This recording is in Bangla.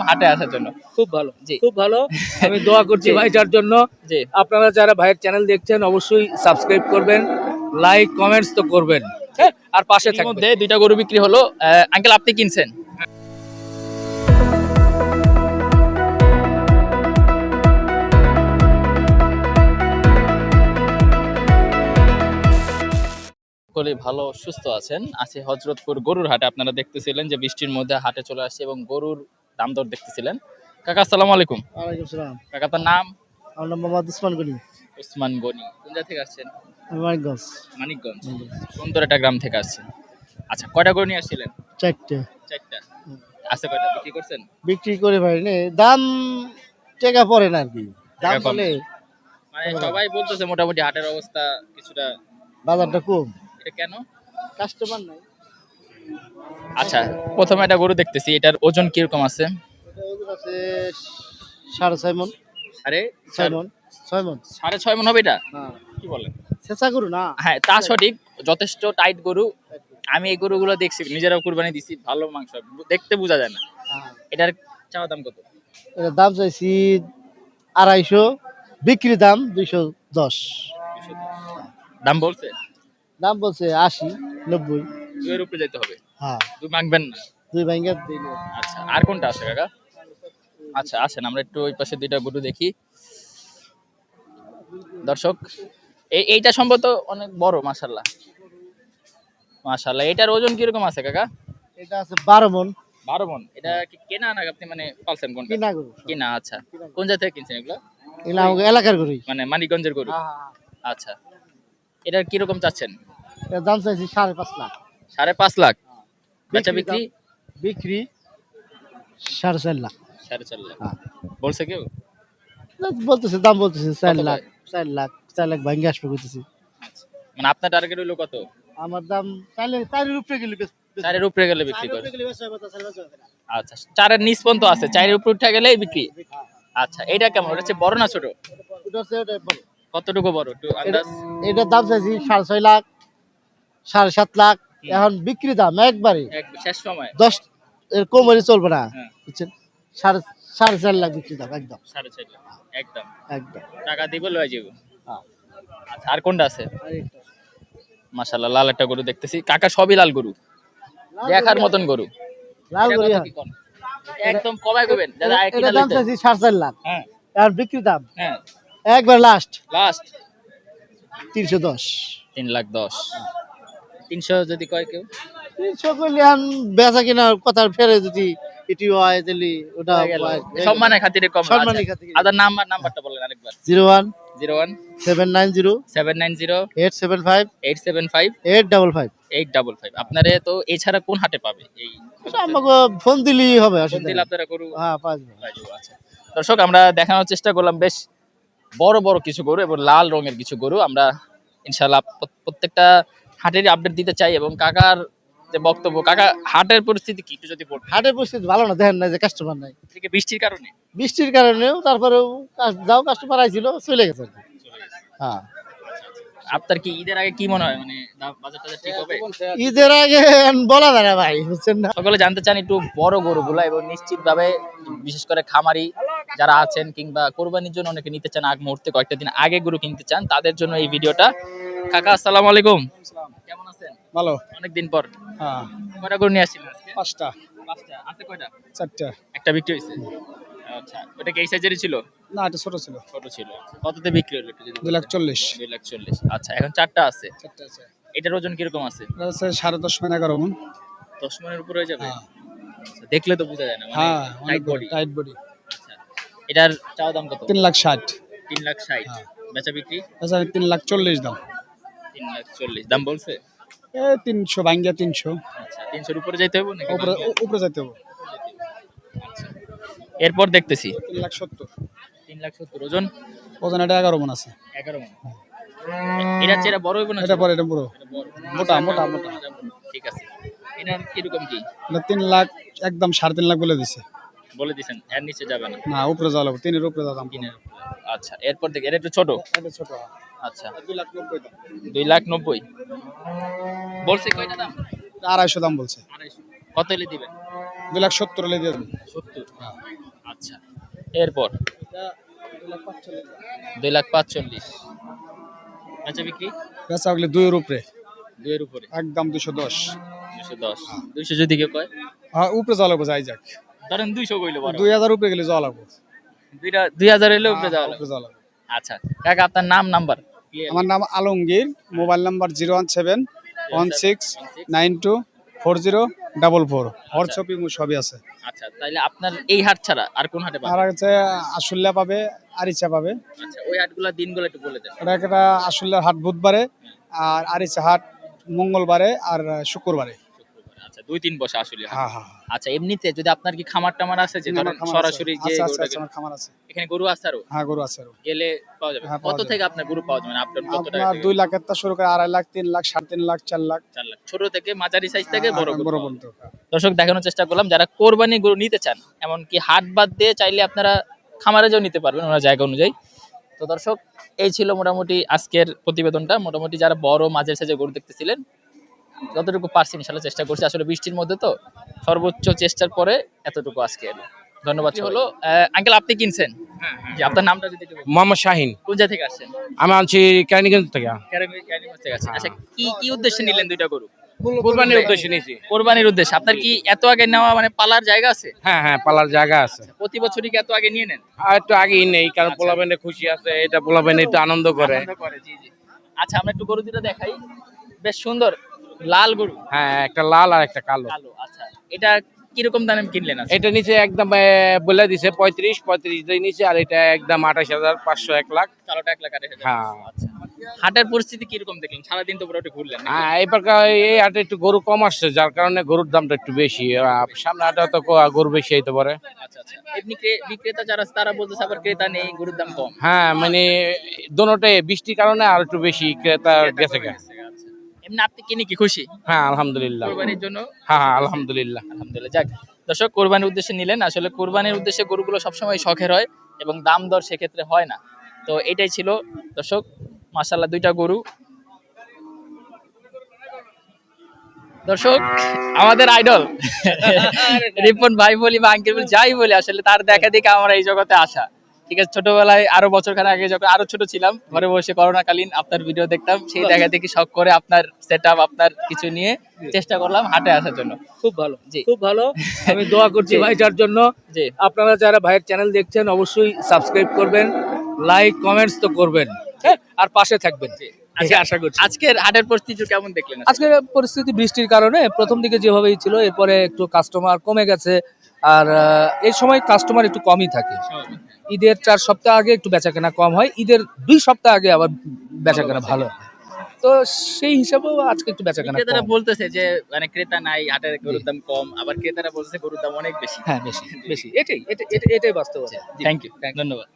হাটে আসার জন্য। খুব ভালো, জি খুব ভালো। আমি দোয়া করছি জি ভাইটার জন্য। জি আপনারা যারা ভাইয়ের চ্যানেল দেখছেন অবশ্যই সাবস্ক্রাইব করবেন, লাইক কমেন্টস তো করবেন, হ্যাঁ, আর পাশে এর থাকবেন। মধ্যে দুইটা গরু বিক্রি হলো। আঙ্কেল আপনি কিনছেন? সকলেই ভালো সুস্থ আছেন। আছি হযরতপুর গরুর হাটে। আপনারা দেখতেছিলেন যে বৃষ্টির মধ্যে হাটে চলে আসছে এবং গরুর দাম দর দেখতেছিলেন। কাকা আসসালামু আলাইকুম। ওয়ালাইকুম সালাম। কাকা আপনার নাম? আমার নাম মোহাম্মদ উসমান গনি, ওসমান গনি। কোন জায়গা থেকে আসছেন? মানিকগঞ্জ। মানিকগঞ্জ। সুন্দর একটা গ্রাম থেকে আসছেন। আচ্ছা, কয়টা গরু নিয়ে আসছিলেন? 4টে। 4টা। আছে কয়টা বিক্রি করছেন? বিক্রি করে ভাই নে দাম টেকা পড়ে না আর কি। দাম টাকা কম। বলে মানে সবাই বলতেছে মোটামুটি হাটের অবস্থা কিছুটা। বাজারটা কম, এটা কেন? কাস্টমার নাই। আচ্ছা, প্রথমে একটা গরু দেখতেছি। এটার ওজন কিরকম আছে? এটা ওজন আছে 6.5 মন। আরে 6 মন, 6 মন। 6.5 মন হবে এটা? হ্যাঁ, কি বলেন? ছেঁচা গরু না। হ্যাঁ, তা সঠিক। যথেষ্ট টাইট গরু। আমি এই গরুগুলো দেখছি, নিজেরাও কুরবানি দিছি। ভালো মাংস, দেখতে বোঝা যায় না। হ্যাঁ। এটার চাওয়া দাম কত? এটার দাম চাইছি 250, বিক্রি দাম 210। 210 দাম বলছে? দাম বলছে 80, 90। দুইয়ের উপরে যেতে হবে। হ্যাঁ, দুই মাগবেন না? 2 ভাঙ্গা দিন। আচ্ছা, আর কোনটা আছে কাকা? আচ্ছা, আসেন আমরা একটু ওই পাশে দুইটা গরু দেখি। দর্শক, এইটা সম্ভবত অনেক বড়। মাশাআল্লাহ, মাশাআল্লাহ। এটার ওজন কিরকম আছে কাকা? এটা আছে 12 মন। 12 মন। এটা কি কেনা না আপনি মানে পালছেন কোনটা? কিনা গরু। কিনা। আচ্ছা, কোন জায়গা থেকে কিনছেন এগুলো? এগুলো আমাদের এলাকার গরুই। মানে মানিকগঞ্জের গরু। হ্যাঁ, হ্যাঁ। আচ্ছা, এটার কিরকম চাচ্ছেন? এর দাম চাইছি 5.5 লাখ। 5.5 লাখ। বেচা বিক্রি? বিক্রি 4.5 লাখ। 4.5 লাখ। হ্যাঁ। বলছে কেউ? বলতেছে দাম বলতেছে 4 কত লাখ, কয়? 4 লাখ, 4 লাখ ভাঙ্গে আসবে কইতেছি। আচ্ছা, মানে আপনার টার্গেট হলো কত? আমার দাম তাইলে 4 উপরে গেলে 4 এর উপরে গেলে বিক্রি 4 করে। উপরে গেলে বেচা হবে, তাছাড়া বেচা হবে না। আচ্ছা, 4 এর নিচ পর্যন্ত আছে। 4 এর উপরে উঠে গেলেই বিক্রি। আচ্ছা, এটা কেমন? এটা হচ্ছে বড় না ছোট? ওটা হচ্ছে ওটা বড়। কতটুকু বড় একটু আন্দাজ? এটার দাম চাইছি 6.5 লাখ, 7.5 লাখ। এখন বিক্রি দাম একবারে এক শেষ সময়। 10 এর কম হলে চলবে না। হ্যাঁ, বুঝছেন? 4.5 লাখ বিক্রি দাম একদম। 4.5 লাখ একদম। একদম। টাকা দিব লয়ে যাবো। হ্যাঁ। আচ্ছা, আর কোনটা আছে? আরেকটা। মাশাআল্লাহ, লাল একটা গরু দেখতেছি। কাকা সবই লাল গরু, দেখার মতন গরু। লাল এটা গরু। কত কি কোন? একদম কমায় কইবেন যারা এটা কিনা দাম লইতে। চাইছি 4.5 লাখ। হ্যাঁ আর বিক্রি দাম হ্যাঁ, একবার লাস্ট লাস্ট 310। 3,10,000। 300 যদি কয় কেউ? 300 করলে আন বেচা কিনা কথা ফেরে যদি এটি হয় তাহলে ওটা হয়ে গেল। সম্মানের খাতিরে কম। সম্মানের খাতিরে। আদার নাম্বারটা বলেন আরেকবার। 01 01 790 790 875 875 855। 855। আপনারে তো এছাড়া কোন হাটে পাবে? এই আমাকে ফোন দিলেই হবে, ফোন অসুবিধা দিলে নেই। আপনারা গরু হ্যাঁ, পাঁচবে। পাই যাবো। আচ্ছা দর্শক, আমরা দেখানোর চেষ্টা করলাম বেশ বড় বড় কিছু গরু এবং লাল রঙের কিছু গরু। আমরা ইনশাআল্লাহ প্রত্যেকটা হাটেরই আপডেট দিতে চাই। এবং কাকার যে বক্তব্য, কাকা হাটের পরিস্থিতি কি একটু যদি বলতেন? হাটের পরিস্থিতি ভালো না, দেখেন না যে কাস্টমার নাই থেকে বৃষ্টির কারণে বৃষ্টির কারণেও। তারপরেও যাও কাস্টমার আইছিল চলে গেছে আর কি। চলে গেছে। হ্যাঁ, আপনার কি ঈদের আগে কি মনে হয়, মানে বাজার টাজার ঠিক হবে? ঈদের আগে বলা যায় না ভাই, বুঝছেন না। সকলে জানতে চান একটু বড় গরুগুলা এবং নিশ্চিতভাবে, বিশেষ করে খামারি যারা আছেন কিংবা কোরবানির জন্য অনেকে নিতে চান, আগ মুহূর্তে কয়েকটা দিন আগে গরু কিনতে চান, তাদের জন্য এই ভিডিওটা। কাকা আসসালামু আলাইকুম, কেমন আছেন? ভালো। অনেকদিন পর। হ্যাঁ, কয়টা গরু নিয়ে আসছিলেন আজকে? 5টা। 5টা আছে। কয়টা? 4টা। একটা বিক্রি হয়েছে। আচ্ছা, ওটা কি এই সাইজেরই ছিল? না, এটা ছোট ছিল। ছোট ছিল। কততে বিক্রি হলো একটু যদি বলতেন? 2,40,000। 2,40,000। আচ্ছা, এখন 4টা আছে। 4টা আছে। এটার ওজন কিরকম আছে? এটা হচ্ছে 10.5 মণ, 11 মণ। 10 মনের উপরে হয়ে যাবে? হ্যাঁ। আচ্ছা, দেখলে তো বোঝা যায় না, মানে হ্যাঁ, টাইট বডি। Tight body. আচ্ছা, এটার চাওয়া দাম কত? 3,60,000। 3,60,000। হ্যাঁ। বেচা বিক্রি? আচ্ছা, 3,40,000 দাম। 3,40,000 দাম বলছে। 300 ভাঙ্গিয়া 300। আচ্ছা, 300 এর উপরে যাইতে হবে নাকি? উপরে ভাঙ্গা? উপরে যাইতে হবে। আচ্ছা, এরপর দেখতেছি 3,70,000। 3,70,000 ওজন। ওজন এটা 11 মণ আছে। 11 মণ। এটা চেয়ে বড় হইব না? এটা পরে এটা পুরো এটা বড়। মোটা মোটা মোটা। ঠিক আছে। এটার কিরকম কি এটা 3 লাখ, একদম 3.5 লাখ বলে দিছে। বলে দিছেন? এর নিচে যাবে না? না, উপরে যাওয়া লাগবে, 3 এর উপরে যাওয়া দাম। কিনের উপরে। আচ্ছা, এরপর দেখি এটা একটু ছোট। এটা ছোট। আচ্ছা, 2,90,000 দাম। 2,90,000 বলছে। কয়টা দাম? 250 দাম বলছে। 250। কত হলে দিবেন? 2,70,000 হলে দিয়ে দেবো। 70। আচ্ছা, এরপর 2,45,000। আচ্ছা, বিক্রি বেচা হলে 2 এর উপরে, 2 এর উপরে, একদম 210। 210। 200 যদি কেউ কয়, হ্যাঁ উপরে যাওয়া লাগবো, যাই যাক ধরেন 200 কইলো বড়, 2,000 উপরে গেলে যাওয়া লাগবো। দুইটা 2000 হইলে উপরে হ্যাঁ, যাওয়া উপরে লাগবে। যাওয়া লাগবো। আচ্ছা কাকা, আপনার নাম নাম্বার? আমার নাম Alamgir, mobile number 01716924044। WhatsApp imo সবই আছে। আচ্ছা, তাইলে আপনার এই হাট ছাড়া আর কোন হাটে আর পাবেন? হচ্ছে আশুলিয়া পাবে, আরিচা পাবে। আচ্ছা, ওই হাটগুলা দিনগুলো একটু বলে দেন। এটা একটা আশুলিয়ার হাট বুধবারে, আর আরিচা হাট মঙ্গলবারে আর শুক্রবারে। আচ্ছা, 2-3 বসে আসলে হাট। হ্যাঁ হ্যাঁ। আচ্ছা, এমনিতে যদি আপনার কি খামার টামার আছে, যে ধরেন আমার খামার আছে। সরাসরি যে আচ্ছা আচ্ছা গরুটা আচ্ছা, আমার খামার আছে। এখানে গরু আছে আরো হ্যাঁ গরু আছে আরো। গেলে পাওয়া যাবে? হ্যাঁ, পাওয়া কত যাবে। থেকে আপনার গরু পাওয়া যাবে? আপনার কত টাকা আপনার থেকে? 2 লাখের তা শুরু করে 2.5 লাখ, 3 লাখ, 3.5 লাখ, 4 লাখ। 4 লাখ, ছোট থেকে মাঝারি সাইজ থেকে বড় গরু বড় পাওয়া পর্যন্ত। যাবে। দর্শক, দেখানোর চেষ্টা করলাম যারা কোরবানি গরু নিতে চান, এমনকি হাট বাদ দিয়ে চাইলে আপনারা খামারে যেও নিতে পারবেন ওনার জায়গা অনুযায়ী। তো দর্শক, এই ছিল মোটামুটি আজকের প্রতিবেদনটা। মোটামুটি যারা বড় মাঝের সাইজে গরু দেখতেছিলেন, যতটুকু পারছি ইনশাল্লাহ চেষ্টা করছি। আসলে বৃষ্টির মধ্যে তো সর্বোচ্চ চেষ্টার পরে এতটুকু আজকে এলো। ধন্যবাদ হলো। আঙ্কেল, আপনি কিনছেন? যে আপনার নামটা যদি একটু বলতেন। মোহাম্মদ শাহিন। কোন জায়গা থেকে আসছেন? আমি আনছি কেরানীগঞ্জ থেকে। কেরানীগঞ্জ থেকে আসছেন। আচ্ছা, কি কি উদ্দেশ্যে নিলেন দুইটা গরু? কুরবানির উদ্দেশ্যে নিয়েছি। কোরবানির উদ্দেশ্যে। আপনার কি এত আগে নেওয়া মানে পালার জায়গা আছে? হ্যাঁ হ্যাঁ, পালার জায়গা আছে। প্রতি বছরই কি এত আগে নিয়ে নেন? আর একটু আগেই নেই, কারণ পোলাবেনে খুশি আছে, এটা পোলাবেনে একটু আনন্দ করে। আনন্দ করে, জি জি। আচ্ছা, আমরা একটু গরু দুটো দেখাই। বেশ সুন্দর লাল গরু। হ্যাঁ, একটা লাল আর একটা কালো। কালো। আচ্ছা, এটা কিরকম দামে কিনলেন আজকে? এটা নিচে একদম বলে দিছে 35 দিয়ে নিচে, আর এটা একদম 28,500, 1 লাখ। কালোটা 1,28,000। হ্যাঁ আচ্ছা, হাটের পরিস্থিতি কিরকম দেখলেন? সারাদিন তো পুরোটা ঘুরলেন নাকি? হ্যাঁ, এবার এই হাটে একটু গরু কম আসছে, যার কারণে গরুর দামটা একটু বেশি। সামনে হাটে তো গরু বেশি হইতে পারে। আচ্ছা আচ্ছা, এমনি বিক্রেতা যারা আছে তারা বলতেছে আবার ক্রেতা নেই, গরুর দাম কম। হ্যাঁ মানে দোনোটাই বৃষ্টির কারণে আর একটু বেশি ক্রেতা গেছে গা। আচ্ছা, এমনি আপনি কিনে কি খুশি হ্যাঁ আলহামদুলিল্লাহ। কোরবানির জন্য? হ্যাঁ হ্যাঁ আলহামদুলিল্লাহ। আলহামদুলিল্লাহ। যাক দর্শক, কোরবানির উদ্দেশ্যে নিলেন। আসলে কোরবানির উদ্দেশ্যে গরুগুলো সবসময় শখের হয় এবং দাম দর সেক্ষেত্রে হয় না। তো এটাই ছিল দর্শক, মাশাআল্লাহ দুইটা গরু। দর্শক, আমাদের আইডল রিপন ভাই বলি বা আঙ্কেল বলি, যাই বলি, আসলে তার দেখা দেখে আমরা এই জগতে আসা। ঠিক আছে, ছোটবেলায় আরো বছরখানেক আগে যখন আরো ছোট ছিলাম, ঘরে বসে করোনাকালীন আপনার ভিডিও দেখতাম, সেই দেখা দেখি শখ করে আপনার সেটআপ, আপনার কিছু নিয়ে চেষ্টা করলাম হাটে আসার জন্য। খুব ভালো, জি। খুব ভালো। আমি দোয়া করছি জি। ভাইটার জন্য। জি। আপনারা যারা ভাইয়ের চ্যানেল দেখছেন অবশ্যই সাবস্ক্রাইব করবেন, লাইক কমেন্টস তো করবেন, হ্যাঁ, আর পাশে থাকবেন। আচ্ছা, আশা করছি। আজকের হাটের পরিস্থিতি কেমন দেখলেন? আজকের পরিস্থিতি বৃষ্টির কারণে প্রথম দিকে যেভাবেই ছিল, এরপরে একটু কাস্টমার কমে গেছে। আর এই সময় কাস্টমার একটু কমই থাকে। ঈদের 4 সপ্তাহ আগে একটু বেচাকেনা কম হয়, ঈদের 2 সপ্তাহ আগে আবার বেচাকেনা ভালো হয়। তো সেই হিসাবেও আজকে একটু বেচাকেনা ক্রেতারা কম। বলতেছে যে মানে ক্রেতা নাই, হাটের গরুর দাম কম, আবার ক্রেতারা বলতেছে গরুর দাম অনেক বেশি। হ্যাঁ, বেশি বেশি, এটাই বাস্তবতা। থ্যাংক ইউ, ধন্যবাদ।